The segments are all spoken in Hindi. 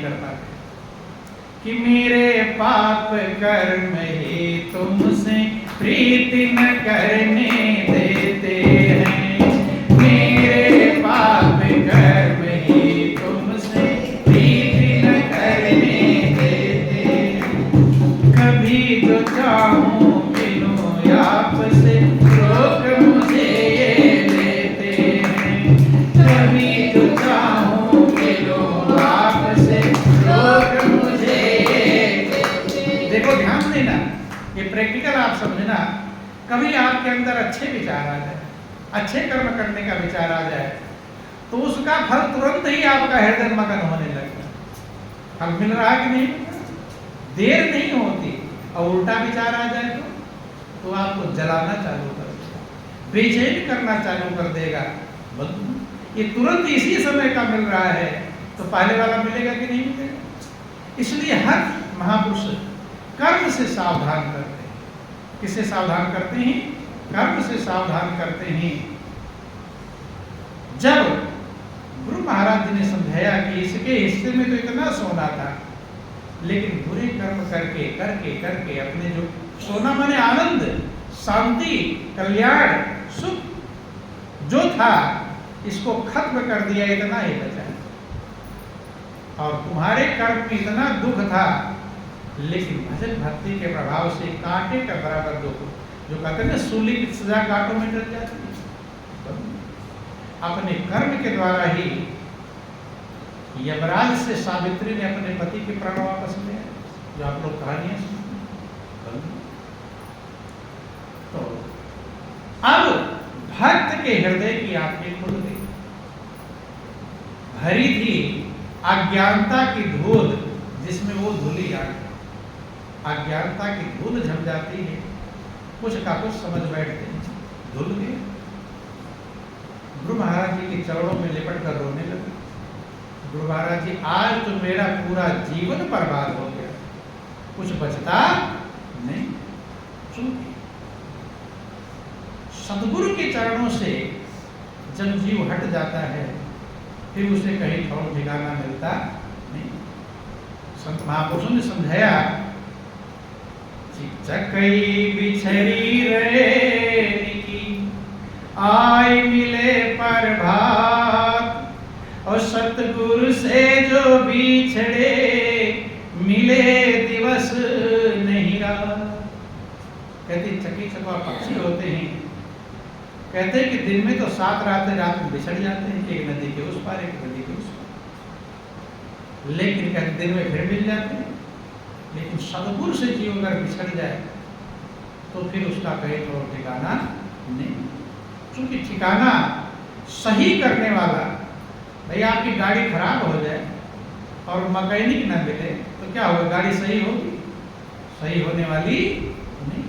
कर पाते कि मेरे पाप कर्म ही तुमसे प्रीति न करने देते हैं, मेरे पाप कर्म ही तुमसे प्रीति न करने देते हैं। कभी तो चाहूं मिलूं आपसे, रोक मुझे ये लेते हैं, कभी तो चाहूं मिलूं आपसे, रोक मुझे ये लेते हैं। देखो ध्यान देना, ये प्रैक्टिकल आप समझना। कभी आपके अंदर अच्छे विचार आ जाए, अच्छे कर्म करने का विचार आ जाए, तो उसका फल तुरंत ही आपका हृदय मगन होने लगता है। फल मिल रहा है कि नहीं, देर नहीं होती। और उल्टा विचार आ जाए तो आपको जलाना चालू कर देगा, बेचैन करना चालू कर देगा। ये तुरंत इसी समय का मिल रहा है, तो पहले वाला मिलेगा कि नहीं मिलेगा। इसलिए हर महापुरुष कर्म से सावधान करते हैं। किससे सावधान करते हैं? कर्म से सावधान करते हैं। जब गुरु महाराज जी ने समझाया कि इसके हिस्से में तो इतना सोना था, लेकिन बुरे कर्म करके करके करके अपने जो सोना माने आनंद, शांति, कल्याण, सुख जो था, इसको खत्म कर दिया, इतना ही बचा। और तुम्हारे कर्म में इतना दुख था, लेकिन भजन भक्ति के प्रभाव से कांटे का बराबर दुख, जो कहते हैं सूली की सजा कांटों में डल जाती है। अपने कर्म के द्वारा ही यमराज से सावित्री ने अपने पति के प्राण वापस लिया, जो आप लोग कहानियां सुनते हैं। तो अब भक्त के हृदय की आंखें खुल गई। भरी थी अज्ञानता की धूल, जिसमें वो धूली आ गई। अज्ञानता की धूल जम जाती है, कुछ का कुछ समझ बैठते हैं, धुल गए। गुरु महाराज जी के चरणों में लिपट कर रोने लगे। गुरु महाराज जी, आज तो मेरा पूरा जीवन बर्बाद हो गया, कुछ बचता नहीं। चूंकि सदगुरु के चरणों से जब जीव हट जाता है, फिर उसे कहीं ठौर ठिकाना मिलता नहीं। संत महापुरुषों ने समझाया, चकई बिछरी रेगी आय मिले प्रभात, और सतगुरु से जो बिछड़े मिले दिवस नहीं रात। कहते चकी चकवा पक्षी होते हैं, कहते हैं कि दिन में तो 7 रातें रात में बिछड़ जाते हैं, एक नदी के उस पार एक नदी के उस पार, लेकिन कहते दिन में फिर मिल जाते हैं। लेकिन सदगुरु से जीव अगर बिछड़ जाए तो फिर उसका कहीं तो ठिकाना नहीं। चूंकि ठिकाना सही करने वाला, भाई आपकी गाड़ी खराब हो जाए और मैकेनिक ना मिले तो क्या होगा, गाड़ी सही होगी? सही होने वाली नहीं।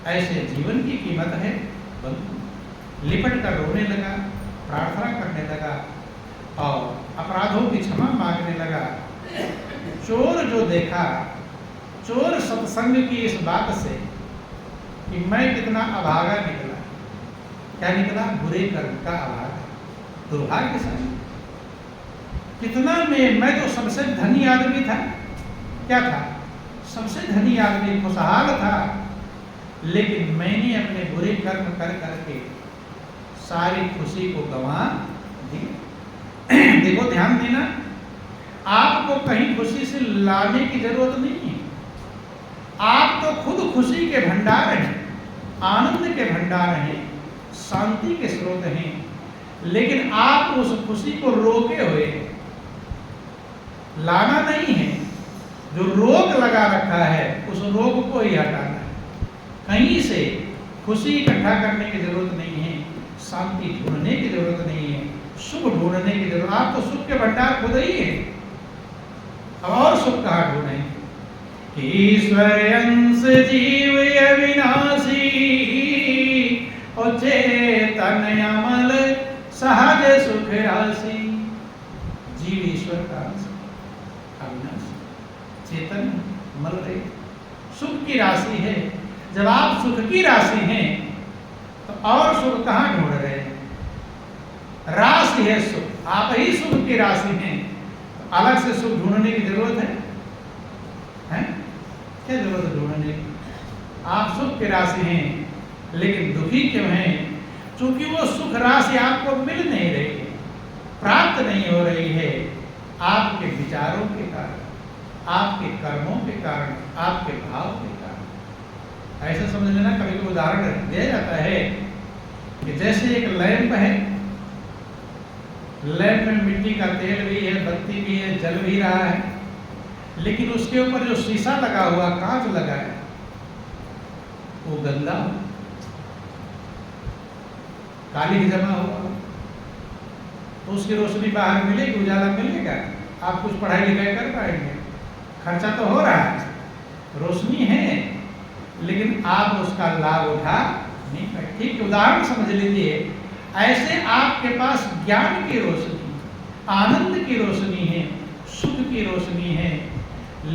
ऐसे जीवन की कीमत है। लिपट कर रोने लगा, प्रार्थना करने लगा और अपराधों की क्षमा मांगने लगा। चोर जो देखा, चोर सत्संग की इस बात से कि मैं कितना अभागा निकला। क्या निकला? बुरे कर्म का अभागा, दुर्भाग्यशाली। कितना मैं तो सबसे धनी आदमी था। क्या था? सबसे धनी आदमी, खुशहाल था, लेकिन मैंने अपने बुरे कर्म कर करके सारी खुशी को गंवा दी। देखो ध्यान देना, आपको कहीं खुशी से लाने की जरूरत नहीं है। आप तो खुद खुशी के भंडार हैं, आनंद के भंडार हैं, शांति के स्रोत हैं, लेकिन आप उस खुशी को रोके हुए, लाना नहीं है। जो रोक लगा रखा है, उस रोग को ही हटाना है। कहीं से खुशी इकट्ठा करने की जरूरत नहीं है, शांति ढूंढने की जरूरत नहीं है, सुख ढूंढने की जरूरत। आप तो सुख के भंडार खुद ही है, और सुख कहाँ ढूंढे? ईश्वर अंश जीव अविनाशी, और चेतन अमल सहज सुख राशि। जीव ईश्वर का अंश, अविनाशी, चेतन अमल रहे, सुख की राशि है। जब आप सुख की राशि हैं तो और सुख कहाँ ढूंढ रहे हैं? राशि है सुख, आप ही सुख की राशि हैं। अलग से सुख ढूंढने की जरूरत है? क्या जरूरत है ढूंढने की? आप सुख के राशि हैं लेकिन दुखी क्यों हैं? क्योंकि वो सुख राशि आपको मिल नहीं रही है, प्राप्त नहीं हो रही है, आपके विचारों के कारण, आपके कर्मों के कारण, आपके भाव के कारण। ऐसा समझ लेना, कभी कोई उदाहरण दिया जाता है कि जैसे एक लैंप है, लैंप में मिट्टी का तेल भी है, बत्ती भी है, जल भी रहा है, लेकिन उसके ऊपर जो शीशा लगा हुआ, कांच लगा है, वो गंदा हो, काली जमा हुआ, तो उसकी रोशनी बाहर मिलेगी, उजाला मिलेगा, आप कुछ पढ़ाई लिखाई कर पाएंगे? खर्चा तो हो रहा है, रोशनी है, लेकिन आप उसका लाभ उठा नहीं पाए। ठीक उदाहरण समझ लीजिए, ऐसे आपके पास ज्ञान की रोशनी, आनंद की रोशनी है, सुख की रोशनी है,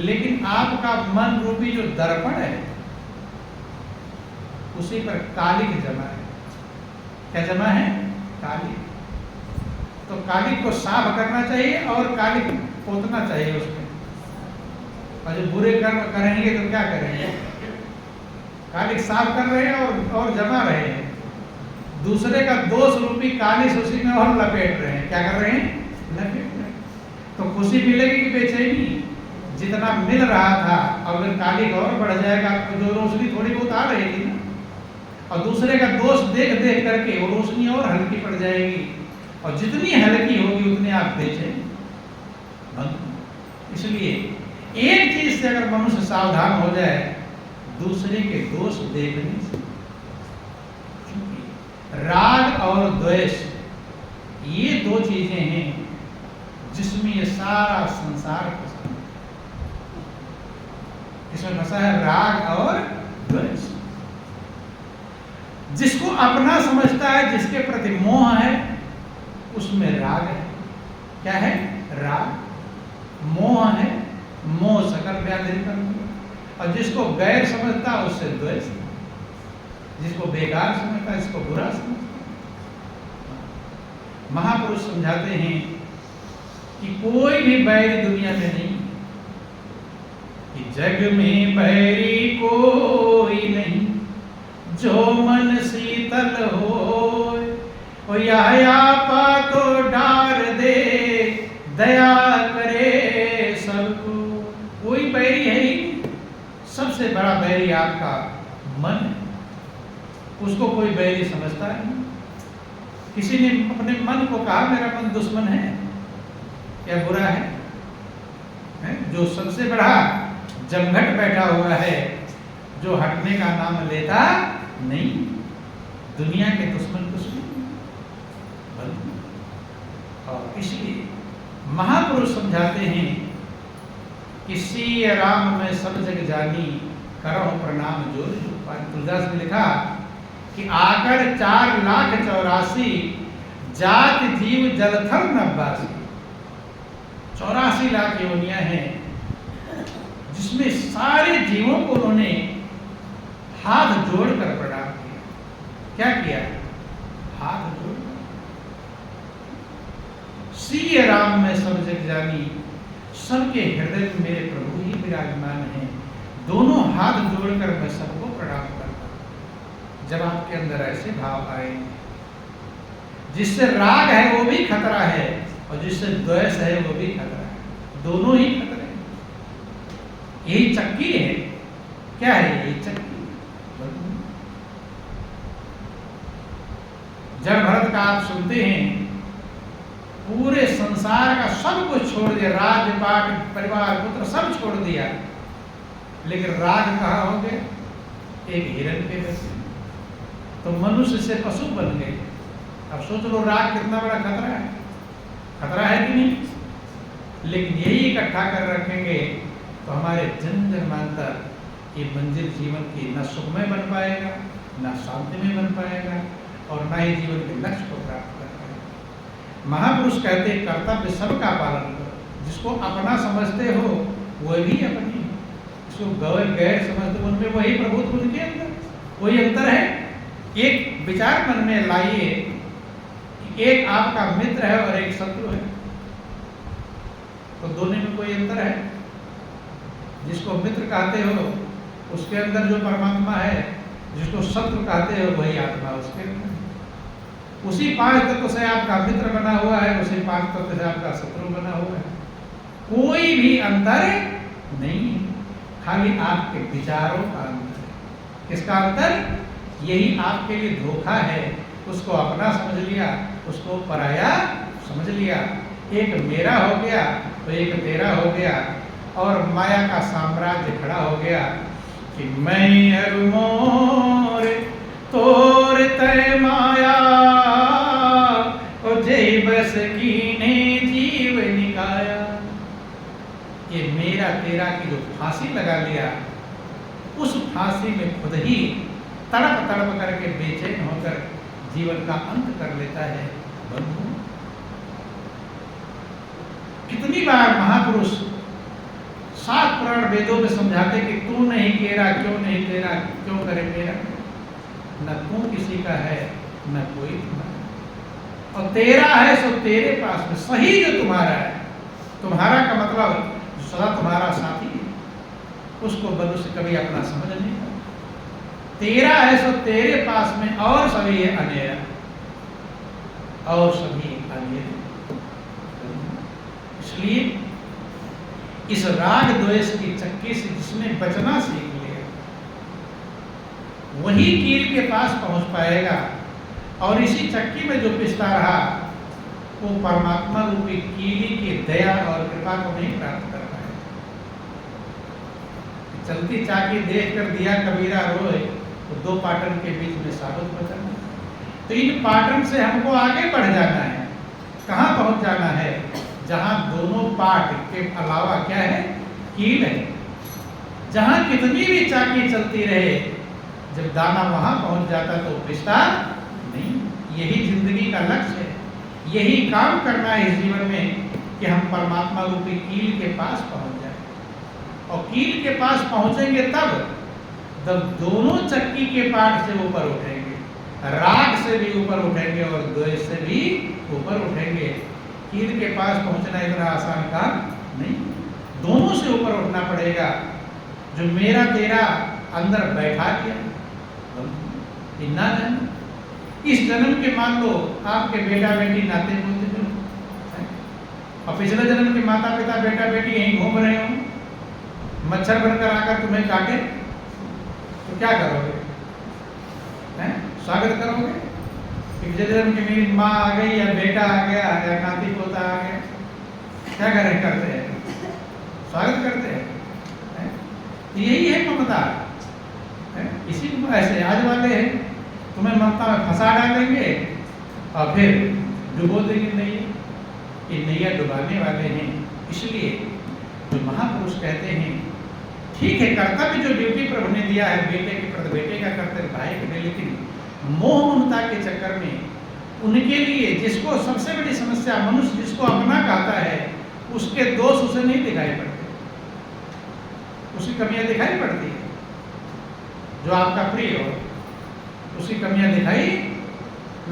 लेकिन आपका मन रूपी जो दर्पण है उसी पर कालिक जमा है। क्या जमा है? कालिक। तो कालिक को साफ करना चाहिए और कालिक पोतना चाहिए उसमें। और जो बुरे कर्म करेंगे तो क्या करेंगे? कालिक साफ कर रहे हैं और जमा रहे हैं, दूसरे का दोष रूपी कालिश उसी में और लपेट रहे हैं। क्या कर रहे हैं? लपेट रहे हैं। तो खुशी मिलेगी कि बेचैनी? जितना मिल रहा था, अगर कालिक और बढ़ जाएगा तो जो रोशनी थोड़ी बहुत आ रही थी ना, और दूसरे का दोष देख देख करके वो रोशनी और हल्की पड़ जाएगी, और जितनी हल्की होगी उतने आप बेचें। इसलिए एक चीज से अगर मनुष्य सावधान हो जाए, दूसरे के दोष देखने से। राग और द्वेष ये दो चीजें हैं जिसमें ये सारा संसार फंसा है। इसमें फंसा है राग और द्वेष। जिसको अपना समझता है, जिसके प्रति मोह है, उसमें राग है। क्या है? राग। मोह है, मोह सकल व्याधि करती है। और जिसको गैर समझता उससे द्वेष, जिसको बेकार समझता, जिसको बुरा समझता। महापुरुष समझाते हैं कि कोई भी बैरी दुनिया में नहीं, कि जग में बैरी कोई नहीं, जो मन शीतल हो आपा तो डार दे, दया करे सबको। कोई बैरी है ही, सबसे बड़ा बैरी आपका मन है, उसको कोई बैरी समझता नहीं। किसी ने अपने मन को कहा मेरा मन दुश्मन है या बुरा है? जो सबसे बड़ा जमघट बैठा हुआ है, जो हटने का नाम लेता नहीं। दुनिया के दुश्मन दुश्मन। और इसलिए महापुरुष समझाते हैं कि सिय राम में सब जग जानी, करो प्रणाम जोर जो। तुलसीदास ने लिखा कि आकर 4,84,000 जात जीव जलथल नब्बासी। 84 लाख योनियां हैं जिसमें सारे जीवों को उन्होंने हाथ जोड़कर प्रणाम किया। क्या किया? हाथ जोड़। सिय राम में सब जग जानी, सबके हृदय में मेरे प्रभु ही विराजमान हैं। दोनों हाथ जोड़कर मैं सबको प्रणाम करता हूं। जब आपके अंदर ऐसे भाव आए, जिससे राग है वो भी खतरा है, और जिससे द्वेष है वो भी खतरा है। दोनों ही खतरे हैं। यही चक्की है। क्या है ये चक्की? जड़ भरत का आप सुनते हैं, पूरे संसार का सब कुछ छोड़ दिया, राज्य पाट परिवार पुत्र सब छोड़ दिया, लेकिन राग कहाँ हो गए? एक हिरण पे बसे, तो मनुष्य से पशु बन गए। अब सोच लो राग कितना बड़ा खतरा है। खतरा है कि नहीं? लेकिन यही इकट्ठा कर रखेंगे तो हमारे जन्म जन्मांतर ये मंजिल जीवन की न सुखमय बन पाएगा, न शांतिमय बन पाएगा, और न ही जीवन के लक्ष्य को प्राप्त कर पाएगा। महापुरुष कहते हैं कर्तव्य सबका पालन करो। जिसको अपना समझते हो वह भी अपनी, जिसको गैर समझते हो उनमें वही प्रभुत्व, उनके अंदर वही अंतर है। एक विचार मन में लाइए, एक आपका मित्र है और एक शत्रु है। तो दोनों में कोई अंतर है? जिसको मित्र कहते हो उसके अंदर जो परमात्मा है, जिसको शत्रु कहते हो वही आत्मा उसके अंदर। उसी 5 तत्व से आपका मित्र बना हुआ है, उसी 5 तत्व से आपका शत्रु बना हुआ है। कोई भी अंतर नहीं, खाली आपके विचारों का अंतर है। किसका अंतर? यही आपके लिए धोखा है। उसको अपना समझ लिया, उसको पराया समझ लिया। एक मेरा हो गया तो एक तेरा हो गया, और माया का साम्राज्य खड़ा हो गया कि मैं हर मोर तोर तय माया और जय बस कीने जीव निकाया। ये मेरा तेरा की जो फांसी लगा लिया, उस फांसी में खुद ही तड़प तड़प करके बेचैन होकर जीवन का अंत कर लेता है। बंधु, कितनी बार महापुरुष 7 पुराण वेदों में समझाते कि तू नहीं केरा, क्यों नहीं तेरा, क्यों करे मेरा। न तू किसी का है, न कोई तुम्हारा, और तेरा है सो तेरे पास में। सही जो तुम्हारा है, तुम्हारा का मतलब जो सदा तुम्हारा साथी है, उसको मनुष्य कभी अपना समझ नहीं करता। तेरा है सो तेरे पास में, और सभी है अनेरा, और सभी अनेरे। इसलिए इस राग द्वेष की चक्की से जिसने बचना सीख लिया, वही कील के पास पहुंच पाएगा। और इसी चक्की में जो पिसता रहा, वो परमात्मा रूपी कीली की दया और कृपा को नहीं प्राप्त कर पाएगा। चलती चाकी देख कर दिया कबीरा रोए, तो 2 पाटन के बीच में साबुत बचना। तो इन पाटन से हमको आगे बढ़ जाना है। कहाँ पहुंच जाना है? जहां दोनों पाट के अलावा क्या है? कील है। जहां कितनी भी चाकी चलती रहे, जब दाना वहां पहुंच जाता तो पिसता नहीं। यही जिंदगी का लक्ष्य है। यही काम करना है इस जीवन में कि हम परमात्मा रूपी कील के पास पहुंच जाए। और कील के पास पहुंचेंगे तब दोनों चक्की के पाट से ऊपर उठेंगे, राग से भी ऊपर उठेंगे और द्वेष से भी ऊपर उठेंगे। कील के पास पहुंचना इतना आसान काम नहीं, दोनों से ऊपर उठना पड़ेगा। जो मेरा तेरा अंदर बैठा दिया, ना जाना। इस जन्म के मान लो आपके बेटा बेटी नाते बोलते जो, और पिछले जन्म के माता पिता बेटा बेटी यहीं घूम रहे हो, मच्छर बनकर आकर तुम्हें काटे, तो क्या करोगे? स्वागत करोगे? पिछले जन्म की मेरी माँ आ गई, या बेटा आ गया, या नाती पोता आ गया, क्या करें? करते हैं, स्वागत करते हैं। यही है ममता। इसी ऐसे आज वाले हैं, तुम्हें ममता में फंसा डालेंगे और फिर डुबो देंगे नैया। ये नैया डुबाने वाले हैं। इसलिए जो महापुरुष कहते हैं, ठीक है कर्तव्य जो ड्यूटी प्रभु ने दिया है, बेटे के प्रति बेटे का कर्तव्य, भाई के लिए, लेकिन मोह ममता के चक्कर में उनके लिए, जिसको सबसे बड़ी समस्या मनुष्य जिसको अपना कहता है, उसके दोष उसे नहीं दिखाई पड़ते, उसकी कमियां दिखाई पड़ती है। जो आपका प्रिय हो, उसकी कमियां दिखाई,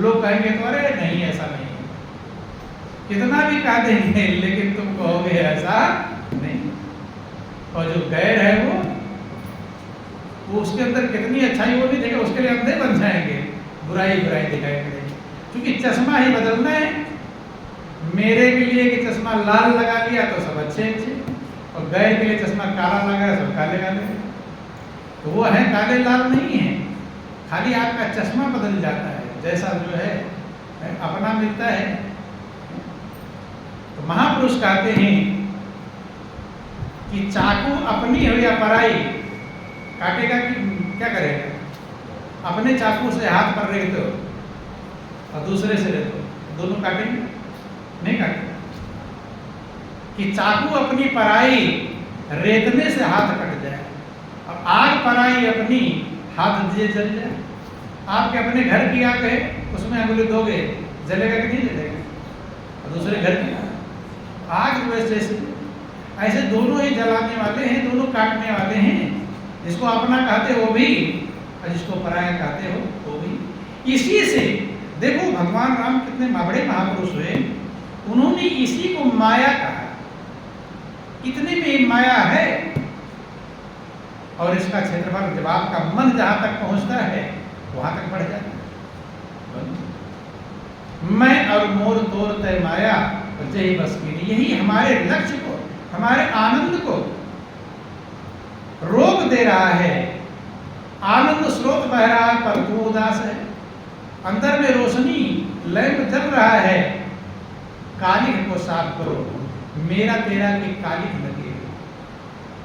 लोग कहेंगे तो अरे नहीं ऐसा नहीं है, कितना भी कह देंगे, लेकिन तुम कहोगे ऐसा नहीं। और जो गैर है वो उसके अंदर कितनी अच्छाई वो नहीं देखेगा, उसके लिए अंधे बन जाएंगे, बुराई बुराई दिखाई पड़ेगी। क्योंकि चश्मा ही बदलना है। मेरे के लिए कि चश्मा लाल लगा लिया तो सब अच्छे अच्छे, और गैर के लिए चश्मा काला लगा सब काले काले। तो वो है काले लाल नहीं है, खाली आपका चश्मा बदल जाता है, जैसा जो है अपना मिलता है। तो महापुरुष कहते हैं कि चाकू अपनी हो या पराई, काटेगा कि क्या करेगा? अपने चाकू से हाथ पर रहे तो और दूसरे से रहे तो दोनों काटेंगे? नहीं काटेंगे। कि चाकू अपनी पराई रेतने से हाथ कट जाए, और आग पराई अपनी हाथ दिए जल जाए। आपके अपने घर की आग है, उसमें अंगुली दोगे, जलेगा कि नहीं जलेगा? और दूसरे घर की आग वैसे ऐसे दोनों ही जलाने वाले हैं, दोनों काटने वाले हैं। जिसको अपना कहते हो वो भी, और जिसको पराया कहते हो वो भी। इसी से देखो भगवान राम कितने बड़े महापुरुष हुए, उन्होंने इसी को माया कहा। इतने में माया है। और इसका क्षेत्रफल जब आपका मन जहां तक पहुंचता है वहां तक बढ़ जाता है। मैं और मोर तोर तय माया और जय बस की नहीं, यही हमारे लक्ष्य को, हमारे आनंद को रोक दे रहा है। आनंद स्रोत बह रहा है पर तू उदास है। अंदर में रोशनी लैंप जल रहा है, कालिक को साफ करो, मेरा तेरा की कालिक लगे।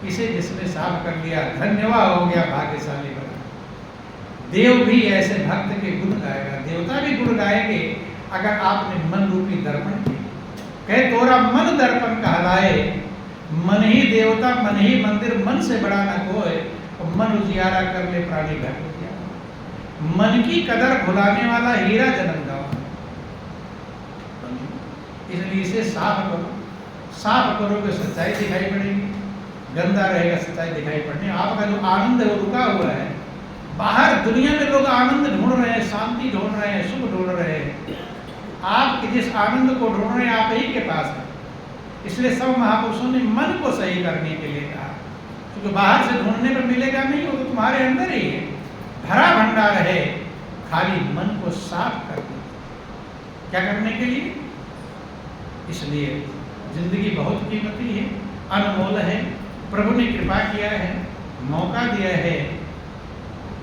इसे जिसने साफ कर लिया धन्यवाद हो गया, भाग्यशाली बना। देव भी ऐसे भक्त के गुण गाएगा, देवता भी गुण गाएंगे अगर आपने मन रूपी दर्पण किया। कहे तोरा मन दर्पण कहलाए, मन ही देवता मन ही मंदिर, मन से बड़ा न कोई। मन उजियारा कर ले प्राणी घर उजियारा। मन की कदर भुलाने वाला हीरा जन्म गाँव। इसलिए इसे साफ करो, साफ करोगे सच्चाई दिखाई पड़ेगी, गंदा रहेगा सच्चाई दिखाई पड़ने। आपका जो आनंद है वो रुका हुआ है। बाहर दुनिया में लोग आनंद ढूंढ रहे हैं, शांति ढूंढ रहे हैं, सुख ढूंढ रहे हैं। आप जिस आनंद को ढूंढ रहे हैं आप ही के पास है। इसलिए सब महापुरुषों ने मन को सही करने के लिए कहा, क्योंकि बाहर से ढूंढने पर मिलेगा नहीं, वो तो तुम्हारे अंदर ही है, भरा भंडार है। खाली मन को साफ कर दो। क्या करने के लिए? इसलिए जिंदगी बहुत कीमती है, अनमोल है। प्रभु ने कृपा किया है, मौका दिया है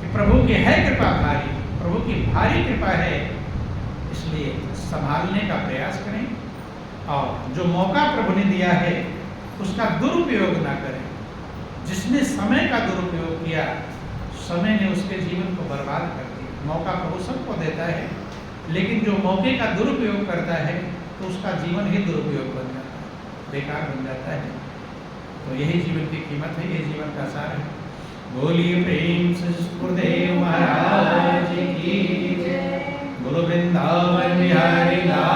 कि प्रभु की है कृपा भारी, प्रभु की भारी कृपा है। इसलिए संभालने का प्रयास करें और जो मौका प्रभु ने दिया है उसका दुरुपयोग ना करें। जिसने समय का दुरुपयोग किया, समय ने उसके जीवन को बर्बाद कर दिया। मौका प्रभु सबको देता है, लेकिन जो मौके का दुरुपयोग करता है तो उसका जीवन ही दुरुपयोग बन जाता है, बेकार बन जाता है। तो यही जीवन की कीमत है, यही जीवन का सार है। बोलिए प्रेम से गुरुदेव महाराज की जय। गुरु वृंदावन बिहारी लाल।